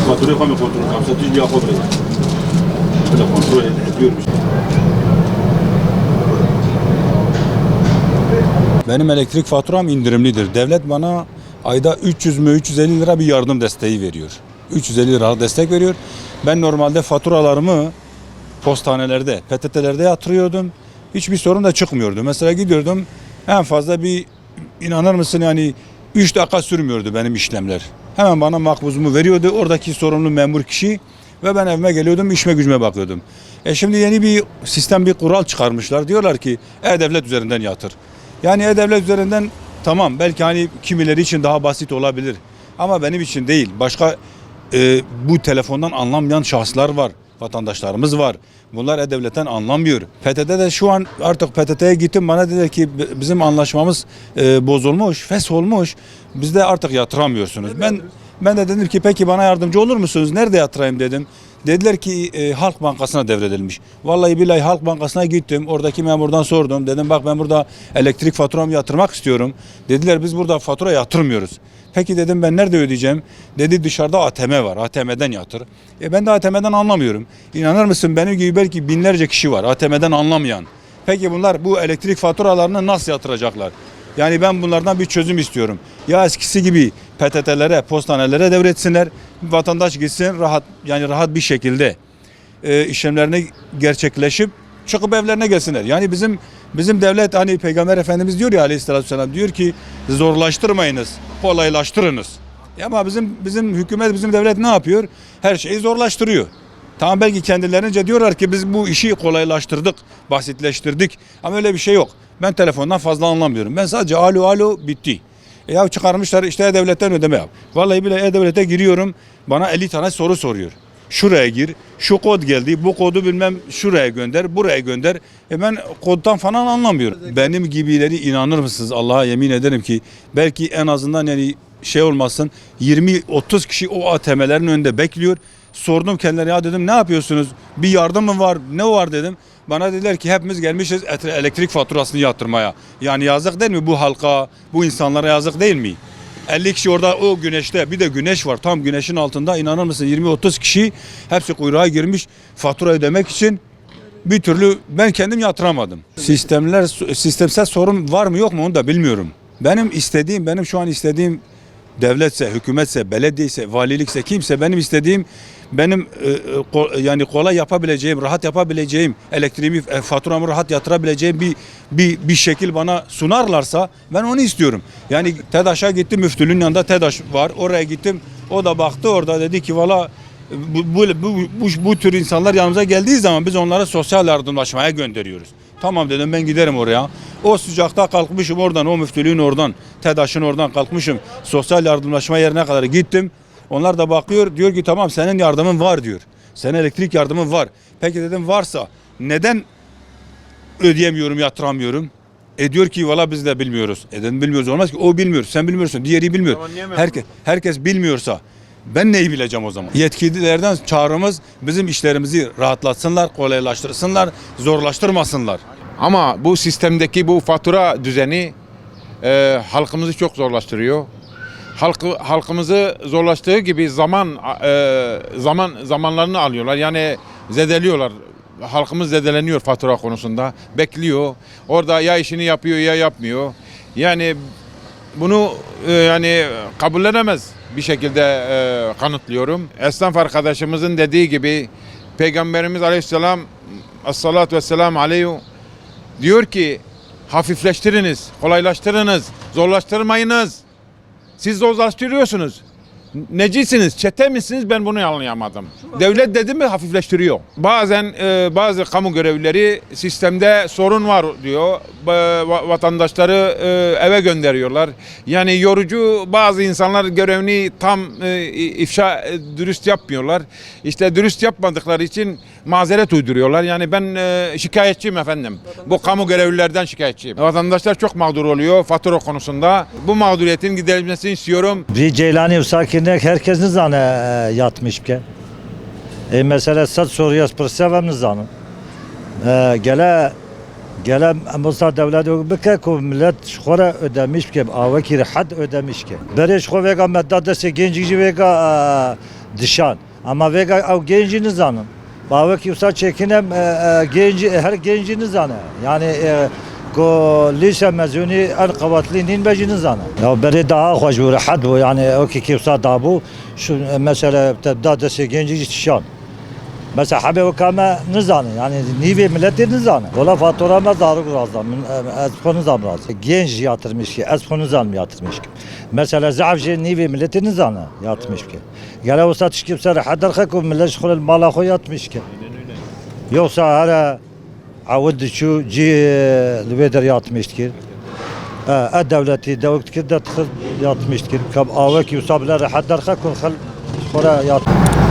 faturayı kontrol ediyorum. Kamsatıcı bir yapabilir. Böyle kontrol ediyorum. Benim elektrik faturam indirimlidir. Devlet bana ayda 300 mü 350 lira bir yardım desteği veriyor. 350 lira destek veriyor. Ben normalde faturalarımı postanelerde, PTT'lerde yatırıyordum. Hiçbir sorun da çıkmıyordu. Mesela gidiyordum en fazla bir inanır mısın yani 3 dakika sürmüyordu benim işlemler. Hemen bana makbuzumu veriyordu oradaki sorumlu memur kişi ve ben evime geliyordum işime gücüme bakıyordum. Şimdi yeni bir sistem bir kural çıkarmışlar. Diyorlar ki E-Devlet üzerinden yatır. Yani E-Devlet üzerinden tamam belki hani kimileri için daha basit olabilir. Ama benim için değil. Başka bu telefondan anlamayan şahıslar var. Vatandaşlarımız var. Bunlar E-Devlet'ten anlamıyor. PTT'de de şu an artık PTT'ye gittim bana dediler ki bizim anlaşmamız bozulmuş, olmuş. Biz de artık yatıramıyorsunuz. Ben de dedim ki peki bana yardımcı olur musunuz? Nerede yatırayım dedim. Dediler ki Halk Bankası'na devredilmiş. Vallahi billahi Halk Bankası'na gittim. Oradaki memurdan sordum. Dedim bak ben burada elektrik faturamı yatırmak istiyorum. Dediler biz burada fatura yatırmıyoruz. Peki dedim ben nerede ödeyeceğim? Dedi dışarıda ATM var. ATM'den yatır. Ben de ATM'den anlamıyorum. İnanır mısın benim gibi belki binlerce kişi var ATM'den anlamayan. Peki bunlar bu elektrik faturalarını nasıl yatıracaklar? Yani ben bunlardan bir çözüm istiyorum. Ya eskisi gibi PTT'lere, postanelere devretsinler. Vatandaş gitsin rahat bir şekilde işlemlerini gerçekleşip çıkıp evlerine gelsinler. Yani bizim devlet hani Peygamber Efendimiz diyor ya Aleyhisselatü Vesselam diyor ki zorlaştırmayınız, kolaylaştırınız. Ama bizim hükümet, bizim devlet ne yapıyor? Her şeyi zorlaştırıyor. Tamam belki kendilerince diyorlar ki biz bu işi kolaylaştırdık, basitleştirdik. Ama öyle bir şey yok. Ben telefondan fazla anlamıyorum. Ben sadece alo bitti. Ya çıkarmışlar işte E-Devlet'ten ödeme yap. Vallahi bile E-Devlet'e giriyorum. Bana 50 tane soru soruyor. Şuraya gir. Şu kod geldi. Bu kodu bilmem şuraya gönder. Buraya gönder. Ben koddan falan anlamıyorum. Benim gibileri inanır mısınız? Allah'a yemin ederim ki belki en azından yani şey olmasın 20-30 kişi o ATM'lerin önünde bekliyor. Sordum kendilerine ya dedim ne yapıyorsunuz? Bir yardım mı var? Ne var dedim. Bana dediler ki hepimiz gelmişiz elektrik faturasını yatırmaya. Yani yazık değil mi bu halka, bu insanlara yazık değil mi? 50 kişi orada o güneşte bir de güneş var tam güneşin altında inanır mısın 20-30 kişi hepsi kuyruğa girmiş fatura ödemek için bir türlü ben kendim yatıramadım. Sistemsel sorun var mı yok mu onu da bilmiyorum. Benim şu an istediğim devletse, hükümetse, belediyese, valilikse kimse benim istediğim yani kolay yapabileceğim, rahat yapabileceğim, elektriğimi, faturamı rahat yatırabileceğim bir şekil bana sunarlarsa ben onu istiyorum. Yani TEDAŞ'a gittim, müftülüğün yanında TEDAŞ var. Oraya gittim. O da baktı orada dedi ki valla bu tür insanlar yanımıza geldiği zaman biz onları sosyal yardımlaşmaya gönderiyoruz. Tamam dedim ben giderim oraya. O sıcakta kalkmışım oradan, o müftülüğün oradan, TEDAŞ'ın oradan kalkmışım. Sosyal yardımlaşma yerine kadar gittim. Onlar da bakıyor diyor ki tamam senin yardımın var diyor. Senin elektrik yardımın var. Peki dedim varsa neden ödeyemiyorum, yatıramıyorum? Diyor ki valla biz de bilmiyoruz. Dedim bilmiyoruz olmaz ki o bilmiyor. Sen bilmiyorsun, diğeri bilmiyor. Herkes bilmiyorsa ben neyi bileceğim o zaman? Yetkililerden çağrımız bizim işlerimizi rahatlatsınlar, kolaylaştırsınlar, zorlaştırmasınlar. Ama bu sistemdeki bu fatura düzeni halkımızı çok zorlaştırıyor. Halkımızı zorlaştığı gibi zamanlarını alıyorlar. Yani zedeliyorlar. Halkımız zedeleniyor fatura konusunda. Bekliyor. Orada ya işini yapıyor ya yapmıyor. Yani bunu yani kabullenemez bir şekilde kanıtlıyorum. Esnaf arkadaşımızın dediği gibi Peygamberimiz Aleyhisselam Esselatu Vesselamu Aleyhi diyor ki hafifleştiriniz, kolaylaştırınız, zorlaştırmayınız. Siz zorlaştırıyorsunuz. Necisiniz, çete misiniz ben bunu anlayamadım. Devlet dedi mi hafifleştiriyor. Bazen bazı kamu görevlileri sistemde sorun var diyor. Vatandaşları eve gönderiyorlar. Yani yorucu bazı insanlar görevini tam dürüst yapmıyorlar. İşte dürüst yapmadıkları için mazeret uyduruyorlar. Yani ben şikayetçiyim efendim. Bu kamu görevlilerden şikayetçiyim. Vatandaşlar çok mağdur oluyor fatura konusunda. Bu mağduriyetin giderilmesini istiyorum. Bir Ceylani sakinlik herkes ne zannı yatmış ki? Mesela sad soruyoruz pırsevem ne zannı? Gele mesela devlet bike ku millet şora ödemiş ki avaki rahat ödemiş ki. Beriş xo vega meddadesi genci vega dişan. Ama vega ev gencini zanın. Bavek yoksa çekinem genci her gencini zanı. Yani ko lise mezuni en kuvvetli nin becini zanı. Ya beri daha hoş bu rahat bu yani o ki yoksa da bu şu mesela tebda dese genci dişan. Mesela haber o kama nizanı yani nive milleti nizanı. Valla fatura mı zarı razı. Az konu zam razı. Genç yatırmış ki az konu zam yatırmış ki. Mesela zavcı nive milleti nizanı yatırmış ki. Gele o satış kimse rahatlar hakum millet şkul mala koy yatmış ki. Yoksa hala avud şu lüveder yatmış ki. Devleti devlet ki de yatmış ki. Kab avak yusablar rahatlar hakum khal şkura yatmış.